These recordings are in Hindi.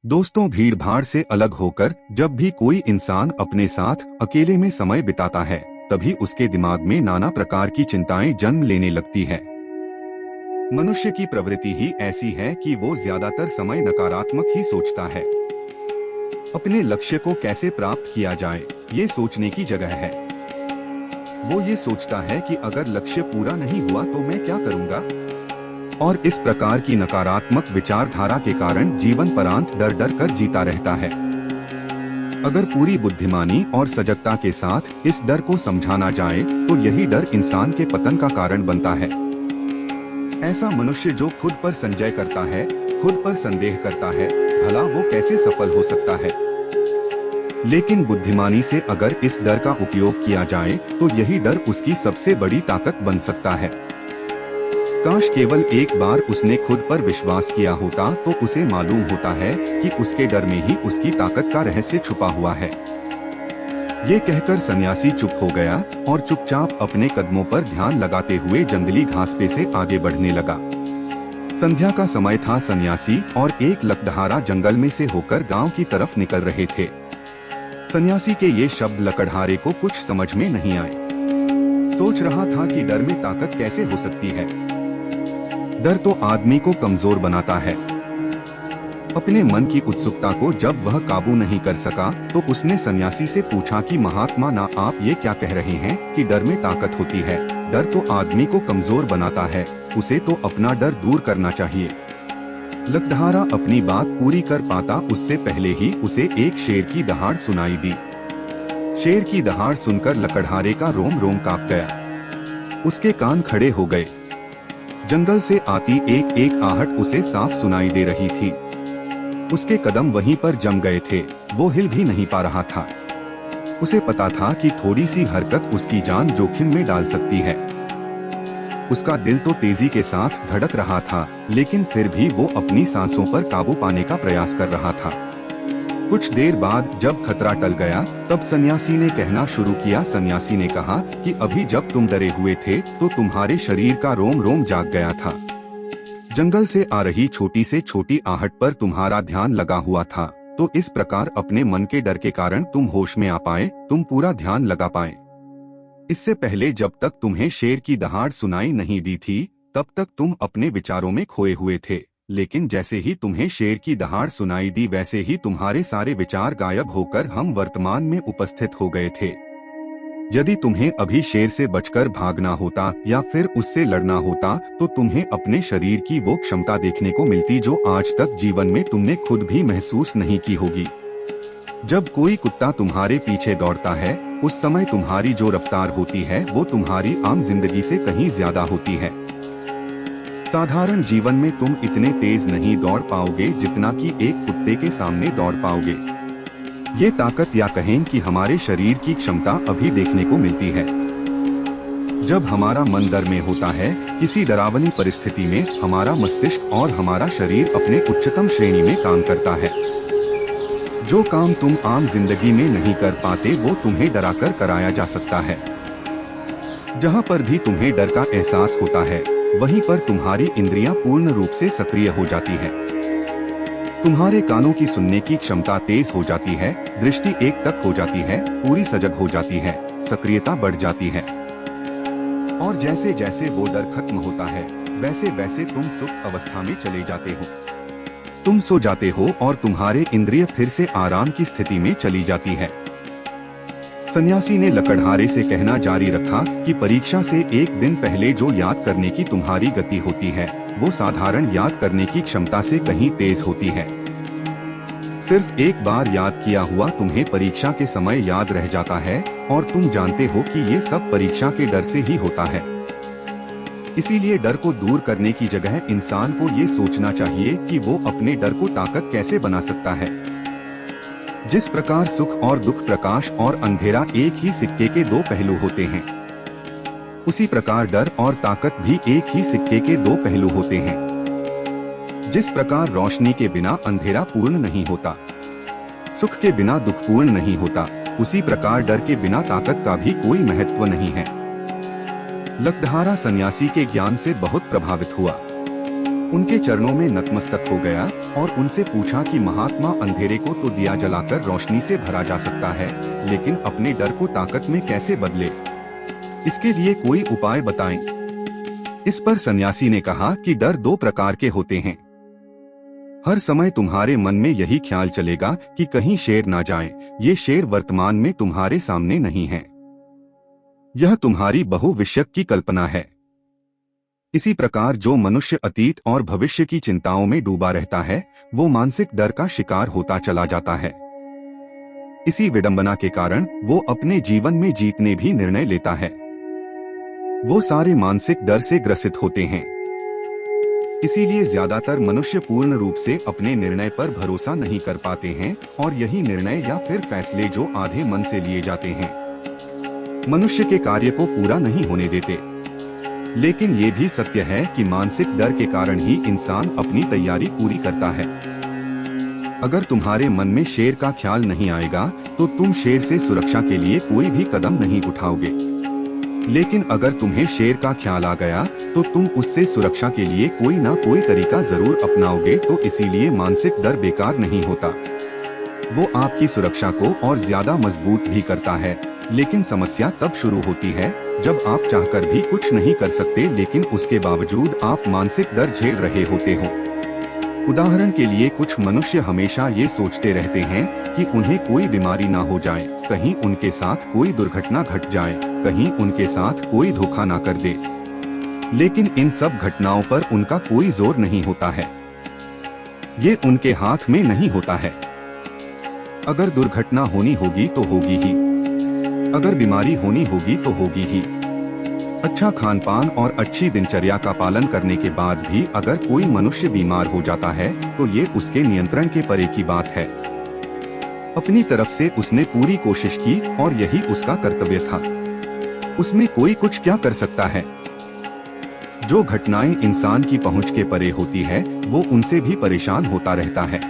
दोस्तों, भीड़ भाड़ से अलग होकर जब भी कोई इंसान अपने साथ अकेले में समय बिताता है, तभी उसके दिमाग में नाना प्रकार की चिंताएं जन्म लेने लगती है। मनुष्य की प्रवृत्ति ही ऐसी है कि वो ज्यादातर समय नकारात्मक ही सोचता है। अपने लक्ष्य को कैसे प्राप्त किया जाए, ये सोचने की जगह है। वो ये सोचता है कि अगर लक्ष्य पूरा नहीं हुआ तो मैं क्या करूँगा, और इस प्रकार की नकारात्मक विचारधारा के कारण जीवन परांत डर डर कर जीता रहता है। अगर पूरी बुद्धिमानी और सजगता के साथ इस डर को समझाना जाए तो यही डर इंसान के पतन का कारण बनता है। ऐसा मनुष्य जो खुद पर संजय करता है, खुद पर संदेह करता है, भला वो कैसे सफल हो सकता है। लेकिन बुद्धिमानी से अगर इस डर का उपयोग किया जाए तो यही डर उसकी सबसे बड़ी ताकत बन सकता है। काश केवल एक बार उसने खुद पर विश्वास किया होता तो उसे मालूम होता है कि उसके डर में ही उसकी ताकत का रहस्य छुपा हुआ है। ये कहकर सन्यासी चुप हो गया और चुपचाप अपने कदमों पर ध्यान लगाते हुए जंगली घास पे से आगे बढ़ने लगा। संध्या का समय था। सन्यासी और एक लकड़हारा जंगल में से होकर गांव की तरफ निकल रहे थे। सन्यासी के ये शब्द लकड़हारे को कुछ समझ में नहीं आए। सोच रहा था कि डर में ताकत कैसे हो सकती है। डर तो आदमी को कमजोर बनाता है। अपने मन की उत्सुकता को जब वह काबू नहीं कर सका तो उसने सन्यासी से पूछा कि महात्मा ना, आप ये क्या कह रहे हैं कि डर में ताकत होती है? डर तो आदमी को कमजोर बनाता है, उसे तो अपना डर दूर करना चाहिए। लकड़हारा अपनी बात पूरी कर पाता उससे पहले ही उसे एक शेर की दहाड़ सुनाई दी। शेर की दहाड़ सुनकर लकड़हारे का रोम रोम कांप गया। उसके कान खड़े हो गए। जंगल से आती एक एक आहट उसे साफ सुनाई दे रही थी। उसके कदम वहीं पर जम गए थे, वो हिल भी नहीं पा रहा था। उसे पता था कि थोड़ी सी हरकत उसकी जान जोखिम में डाल सकती है। उसका दिल तो तेजी के साथ धड़क रहा था, लेकिन फिर भी वो अपनी सांसों पर काबू पाने का प्रयास कर रहा था। कुछ देर बाद जब खतरा टल गया तब सन्यासी ने कहना शुरू किया। सन्यासी ने कहा कि अभी जब तुम डरे हुए थे तो तुम्हारे शरीर का रोम रोम जाग गया था। जंगल से आ रही छोटी से छोटी आहट पर तुम्हारा ध्यान लगा हुआ था, तो इस प्रकार अपने मन के डर के कारण तुम होश में आ पाए, तुम पूरा ध्यान लगा पाए। इससे पहले जब तक तुम्हें शेर की दहाड़ सुनाई नहीं दी थी तब तक तुम अपने विचारों में खोए हुए थे, लेकिन जैसे ही तुम्हें शेर की दहाड़ सुनाई दी वैसे ही तुम्हारे सारे विचार गायब होकर हम वर्तमान में उपस्थित हो गए थे। यदि तुम्हें अभी शेर से बचकर भागना होता या फिर उससे लड़ना होता तो तुम्हें अपने शरीर की वो क्षमता देखने को मिलती जो आज तक जीवन में तुमने खुद भी महसूस नहीं की होगी। जब कोई कुत्ता तुम्हारे पीछे दौड़ता है उस समय तुम्हारी जो रफ्तार होती है वो तुम्हारी आम जिंदगी से कहीं ज्यादा होती है। साधारण जीवन में तुम इतने तेज नहीं दौड़ पाओगे जितना कि एक कुत्ते के सामने दौड़ पाओगे। ये ताकत या कहें कि हमारे शरीर की क्षमता अभी देखने को मिलती है। जब हमारा मन डर में होता है, किसी डरावनी परिस्थिति में हमारा मस्तिष्क और हमारा शरीर अपने उच्चतम श्रेणी में काम करता है। जो काम तुम आम जिंदगी में नहीं कर पाते वो तुम्हें डराकर कराया जा सकता है। जहाँ पर भी तुम्हें डर का एहसास होता है वहीं पर तुम्हारी इंद्रियां पूर्ण रूप से सक्रिय हो जाती है। तुम्हारे कानों की सुनने की क्षमता तेज हो जाती है, दृष्टि एक टक हो जाती है, पूरी सजग हो जाती है, सक्रियता बढ़ जाती है। और जैसे जैसे वो डर खत्म होता है वैसे वैसे तुम सुप्त अवस्था में चले जाते हो। तुम सो जाते हो और तुम्हारे इंद्रिय फिर से आराम की स्थिति में चली जाती है। सन्यासी ने लकड़हारे से कहना जारी रखा कि परीक्षा से एक दिन पहले जो याद करने की तुम्हारी गति होती है वो साधारण याद करने की क्षमता से कहीं तेज होती है। सिर्फ एक बार याद किया हुआ तुम्हें परीक्षा के समय याद रह जाता है और तुम जानते हो कि ये सब परीक्षा के डर से ही होता है। इसीलिए डर को दूर करने की जगह इंसान को ये सोचना चाहिए कि वो अपने डर को ताकत कैसे बना सकता है। जिस प्रकार सुख और दुख, प्रकाश और अंधेरा एक ही सिक्के के दो पहलू होते हैं, उसी प्रकार डर और ताकत भी एक ही सिक्के के दो पहलू होते हैं। जिस प्रकार रोशनी के बिना अंधेरा पूर्ण नहीं होता, सुख के बिना दुख पूर्ण नहीं होता, उसी प्रकार डर के बिना ताकत का भी कोई महत्व नहीं है। लकड़हारा सन्यासी के ज्ञान से बहुत प्रभावित हुआ। उनके चरणों में नतमस्तक हो गया और उनसे पूछा कि महात्मा, अंधेरे को तो दिया जलाकर रोशनी से भरा जा सकता है, लेकिन अपने डर को ताकत में कैसे बदले? इसके लिए कोई उपाय बताएं। इस पर सन्यासी ने कहा कि डर दो प्रकार के होते हैं। हर समय तुम्हारे मन में यही ख्याल चलेगा कि कहीं शेर ना जाए। ये शेर वर्तमान में तुम्हारे सामने नहीं है, यह तुम्हारी बहुविष्यक की कल्पना है। इसी प्रकार जो मनुष्य अतीत और भविष्य की चिंताओं में डूबा रहता है, वो मानसिक डर का शिकार होता चला जाता है। इसी विडंबना के कारण वो अपने जीवन में जीतने भी निर्णय लेता है। वो सारे मानसिक डर से ग्रसित होते हैं। इसीलिए ज्यादातर मनुष्य पूर्ण रूप से अपने निर्णय पर भरोसा नहीं कर पाते हैं और यही निर्णय या फिर फैसले जो आधे मन से लिए जाते हैं, मनुष्य के कार्य को पूरा नहीं होने देते। लेकिन ये भी सत्य है कि मानसिक डर के कारण ही इंसान अपनी तैयारी पूरी करता है। अगर तुम्हारे मन में शेर का ख्याल नहीं आएगा तो तुम शेर से सुरक्षा के लिए कोई भी कदम नहीं उठाओगे। लेकिन अगर तुम्हें शेर का ख्याल आ गया तो तुम उससे सुरक्षा के लिए कोई ना कोई तरीका जरूर अपनाओगे। तो इसीलिए मानसिक डर बेकार नहीं होता, वो आपकी सुरक्षा को और ज्यादा मजबूत भी करता है। लेकिन समस्या तब शुरू होती है जब आप चाहकर भी कुछ नहीं कर सकते, लेकिन उसके बावजूद आप मानसिक डर झेल रहे होते हो। उदाहरण के लिए कुछ मनुष्य हमेशा ये सोचते रहते हैं कि उन्हें कोई बीमारी ना हो जाए, कहीं उनके साथ कोई दुर्घटना घट जाए, कहीं उनके साथ कोई धोखा ना कर दे। लेकिन इन सब घटनाओं पर उनका कोई जोर नहीं होता है, ये उनके हाथ में नहीं होता है। अगर दुर्घटना होनी होगी तो होगी ही, अगर बीमारी होनी होगी तो होगी ही। अच्छा खान पान और अच्छी दिनचर्या का पालन करने के बाद भी अगर कोई मनुष्य बीमार हो जाता है तो ये उसके नियंत्रण के परे की बात है। अपनी तरफ से उसने पूरी कोशिश की और यही उसका कर्तव्य था। उसमें कोई कुछ क्या कर सकता है? जो घटनाएं इंसान की पहुंच के परे होती है वो उनसे भी परेशान होता रहता है,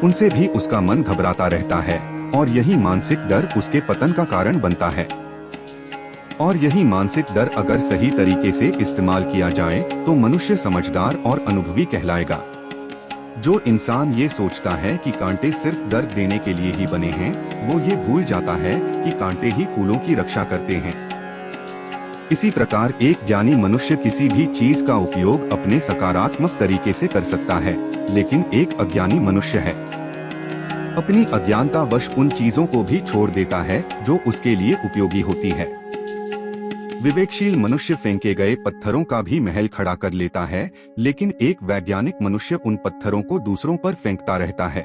उनसे भी उसका मन घबराता रहता है और यही मानसिक डर उसके पतन का कारण बनता है। और यही मानसिक डर अगर सही तरीके से इस्तेमाल किया जाए तो मनुष्य समझदार और अनुभवी कहलाएगा। जो इंसान ये सोचता है कि कांटे सिर्फ दर्द देने के लिए ही बने हैं, वो ये भूल जाता है कि कांटे ही फूलों की रक्षा करते हैं। इसी प्रकार एक ज्ञानी मनुष्य किसी भी चीज का उपयोग अपने सकारात्मक तरीके से कर सकता है, लेकिन एक अज्ञानी मनुष्य है अपनी अज्ञानतावश उन चीजों को भी छोड़ देता है जो उसके लिए उपयोगी होती है। विवेकशील मनुष्य फेंके गए पत्थरों का भी महल खड़ा कर लेता है, लेकिन एक वैज्ञानिक मनुष्य उन पत्थरों को दूसरों पर फेंकता रहता है।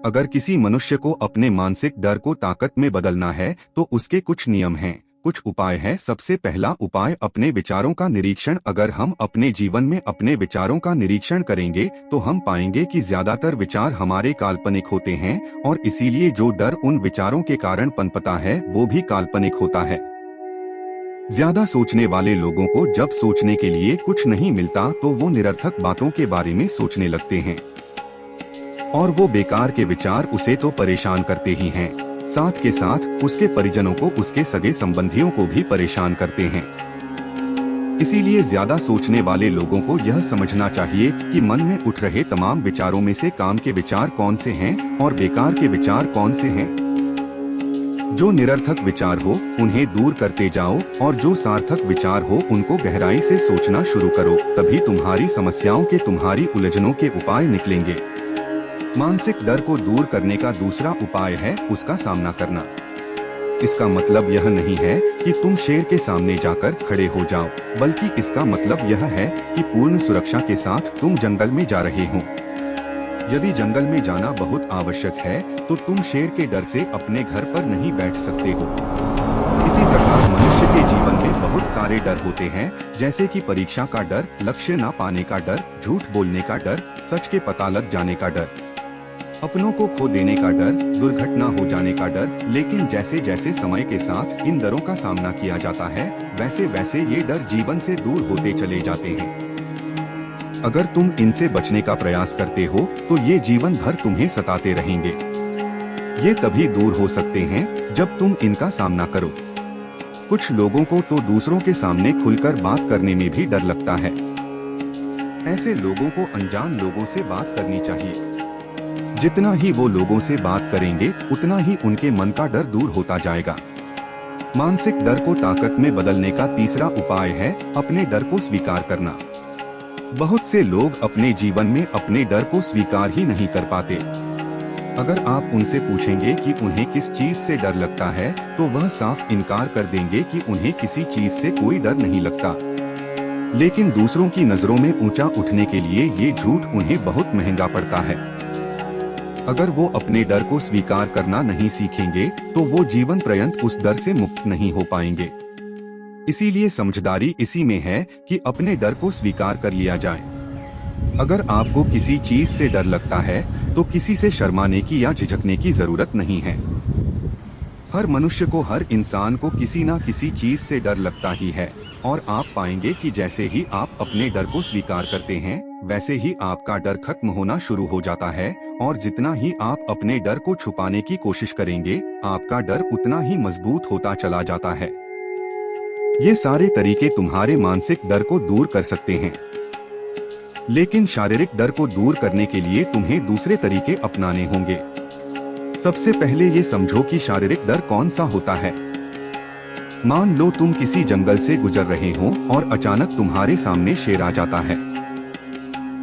अगर किसी मनुष्य को अपने मानसिक डर को ताकत में बदलना है तो उसके कुछ नियम हैं, कुछ उपाय हैं। सबसे पहला उपाय अपने विचारों का निरीक्षण। अगर हम अपने जीवन में अपने विचारों का निरीक्षण करेंगे तो हम पाएंगे कि ज्यादातर विचार हमारे काल्पनिक होते हैं और इसीलिए जो डर उन विचारों के कारण पनपता है वो भी काल्पनिक होता है। ज्यादा सोचने वाले लोगों को जब सोचने के लिए कुछ नहीं मिलता तो वो निरर्थक बातों के बारे में सोचने लगते हैं और वो बेकार के विचार उसे तो परेशान करते ही हैं, साथ के साथ उसके परिजनों को, उसके सगे संबंधियों को भी परेशान करते हैं। इसीलिए ज्यादा सोचने वाले लोगों को यह समझना चाहिए कि मन में उठ रहे तमाम विचारों में से काम के विचार कौन से हैं और बेकार के विचार कौन से हैं। जो निरर्थक विचार हो उन्हें दूर करते जाओ और जो सार्थक विचार हो उनको गहराई से सोचना शुरू करो, तभी तुम्हारी समस्याओं के, तुम्हारी उलझनों के उपाय निकलेंगे। मानसिक डर को दूर करने का दूसरा उपाय है उसका सामना करना। इसका मतलब यह नहीं है कि तुम शेर के सामने जाकर खड़े हो जाओ, बल्कि इसका मतलब यह है कि पूर्ण सुरक्षा के साथ तुम जंगल में जा रहे हो। यदि जंगल में जाना बहुत आवश्यक है तो तुम शेर के डर से अपने घर पर नहीं बैठ सकते हो। इसी प्रकार मनुष्य के जीवन में बहुत सारे डर होते हैं, जैसे कि परीक्षा का डर, लक्ष्य न पाने का डर, झूठ बोलने का डर, सच के पता लग जाने का डर, अपनों को खो देने का डर, दुर्घटना हो जाने का डर। लेकिन जैसे जैसे समय के साथ इन डरों का सामना किया जाता है वैसे वैसे ये डर जीवन से दूर होते चले जाते हैं। अगर तुम इनसे बचने का प्रयास करते हो तो ये जीवन भर तुम्हें सताते रहेंगे। ये तभी दूर हो सकते हैं जब तुम इनका सामना करो। कुछ लोगों को तो दूसरों के सामने खुलकर बात करने में भी डर लगता है। ऐसे लोगों को अनजान लोगों से बात करनी चाहिए। जितना ही वो लोगों से बात करेंगे उतना ही उनके मन का डर दूर होता जाएगा। मानसिक डर को ताकत में बदलने का तीसरा उपाय है अपने डर को स्वीकार करना। बहुत से लोग अपने जीवन में अपने डर को स्वीकार ही नहीं कर पाते। अगर आप उनसे पूछेंगे कि उन्हें किस चीज से डर लगता है तो वह साफ इनकार कर देंगे कि उन्हें किसी चीज से कोई डर नहीं लगता। लेकिन दूसरों की नजरों में ऊंचा उठने के लिए ये झूठ उन्हें बहुत महंगा पड़ता है। अगर वो अपने डर को स्वीकार करना नहीं सीखेंगे तो वो जीवन पर्यंत उस डर से मुक्त नहीं हो पाएंगे। इसीलिए समझदारी इसी में है कि अपने डर को स्वीकार कर लिया जाए। अगर आपको किसी चीज से डर लगता है तो किसी से शर्माने की या झिझकने की जरूरत नहीं है। हर मनुष्य को, हर इंसान को किसी ना किसी चीज से डर लगता ही है और आप पाएंगे कि जैसे ही आप अपने डर को स्वीकार करते हैं वैसे ही आपका डर खत्म होना शुरू हो जाता है और जितना ही आप अपने डर को छुपाने की कोशिश करेंगे आपका डर उतना ही मजबूत होता चला जाता है। ये सारे तरीके तुम्हारे मानसिक डर को दूर कर सकते हैं, लेकिन शारीरिक डर को दूर करने के लिए तुम्हें दूसरे तरीके अपनाने होंगे। सबसे पहले ये समझो कि शारीरिक डर कौन सा होता है। मान लो तुम किसी जंगल से गुजर रहे हो और अचानक तुम्हारे सामने शेर आ जाता है।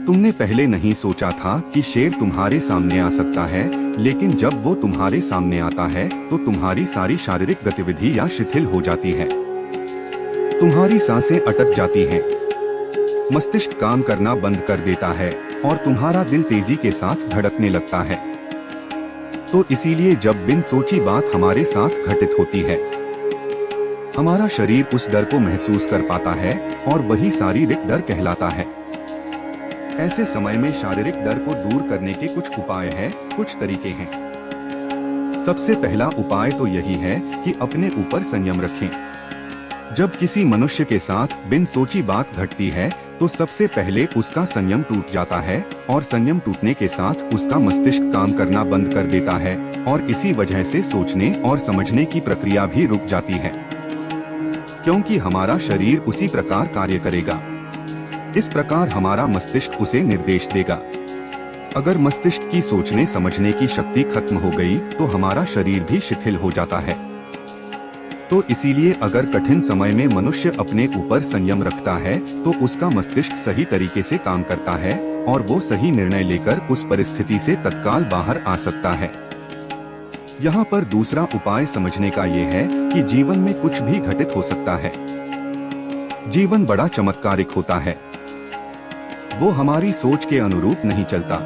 तुमने पहले नहीं सोचा था कि शेर तुम्हारे सामने आ सकता है, लेकिन जब वो तुम्हारे सामने आता है तो तुम्हारी सारी शारीरिक गतिविधि या शिथिल हो जाती है। तुम्हारी सांसें अटक जाती हैं, मस्तिष्क काम करना बंद कर देता है और तुम्हारा दिल तेजी के साथ धड़कने लगता है। तो इसीलिए जब बिन सोची बात हमारे साथ घटित होती है, हमारा शरीर उस डर को महसूस कर पाता है और वही शारीरिक डर कहलाता है। ऐसे समय में शारीरिक डर को दूर करने के कुछ उपाय हैं, कुछ तरीके हैं। सबसे पहला उपाय तो यही है कि अपने ऊपर संयम रखें। जब किसी मनुष्य के साथ बिन सोची बात घटती है तो सबसे पहले उसका संयम टूट जाता है और संयम टूटने के साथ उसका मस्तिष्क काम करना बंद कर देता है और इसी वजह से सोचने और समझने की प्रक्रिया भी रुक जाती है, क्योंकि हमारा शरीर उसी प्रकार कार्य करेगा। इस प्रकार हमारा मस्तिष्क उसे निर्देश देगा। अगर मस्तिष्क की सोचने समझने की शक्ति खत्म हो गई तो हमारा शरीर भी शिथिल हो जाता है। तो इसीलिए अगर कठिन समय में मनुष्य अपने ऊपर संयम रखता है तो उसका मस्तिष्क सही तरीके से काम करता है और वो सही निर्णय लेकर उस परिस्थिति से तत्काल बाहर आ सकता है। यहाँ पर दूसरा उपाय समझने का ये है कि जीवन में कुछ भी घटित हो सकता है। जीवन बड़ा चमत्कारिक होता है। वो हमारी सोच के अनुरूप नहीं चलता,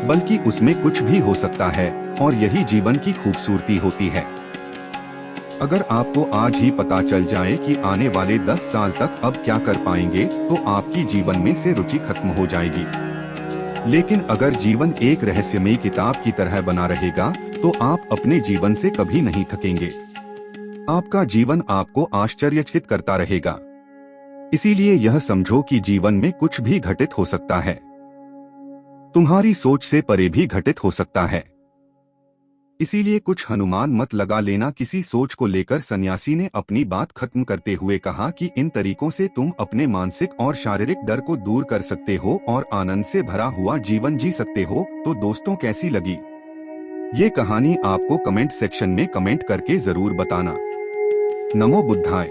बल्कि उसमें कुछ भी हो सकता है और यही जीवन की खूबसूरती होती है। अगर आपको आज ही पता चल जाए कि आने वाले 10 साल तक अब क्या कर पाएंगे तो आपकी जीवन में से रुचि खत्म हो जाएगी। लेकिन अगर जीवन एक रहस्यमयी किताब की तरह बना रहेगा तो आप अपने जीवन से कभी नहीं थकेंगे। आपका जीवन आपको आश्चर्यचकित करता रहेगा। इसीलिए यह समझो कि जीवन में कुछ भी घटित हो सकता है। तुम्हारी सोच से परे भी घटित हो सकता है। इसीलिए कुछ अनुमान मत लगा लेना। किसी सोच को लेकर सन्यासी ने अपनी बात खत्म करते हुए कहा कि इन तरीकों से तुम अपने मानसिक और शारीरिक डर को दूर कर सकते हो और आनंद से भरा हुआ जीवन जी सकते हो। तो दोस्तों, कैसी लगी ये कहानी आपको कमेंट सेक्शन में कमेंट करके जरूर बताना। नमो बुद्धाय।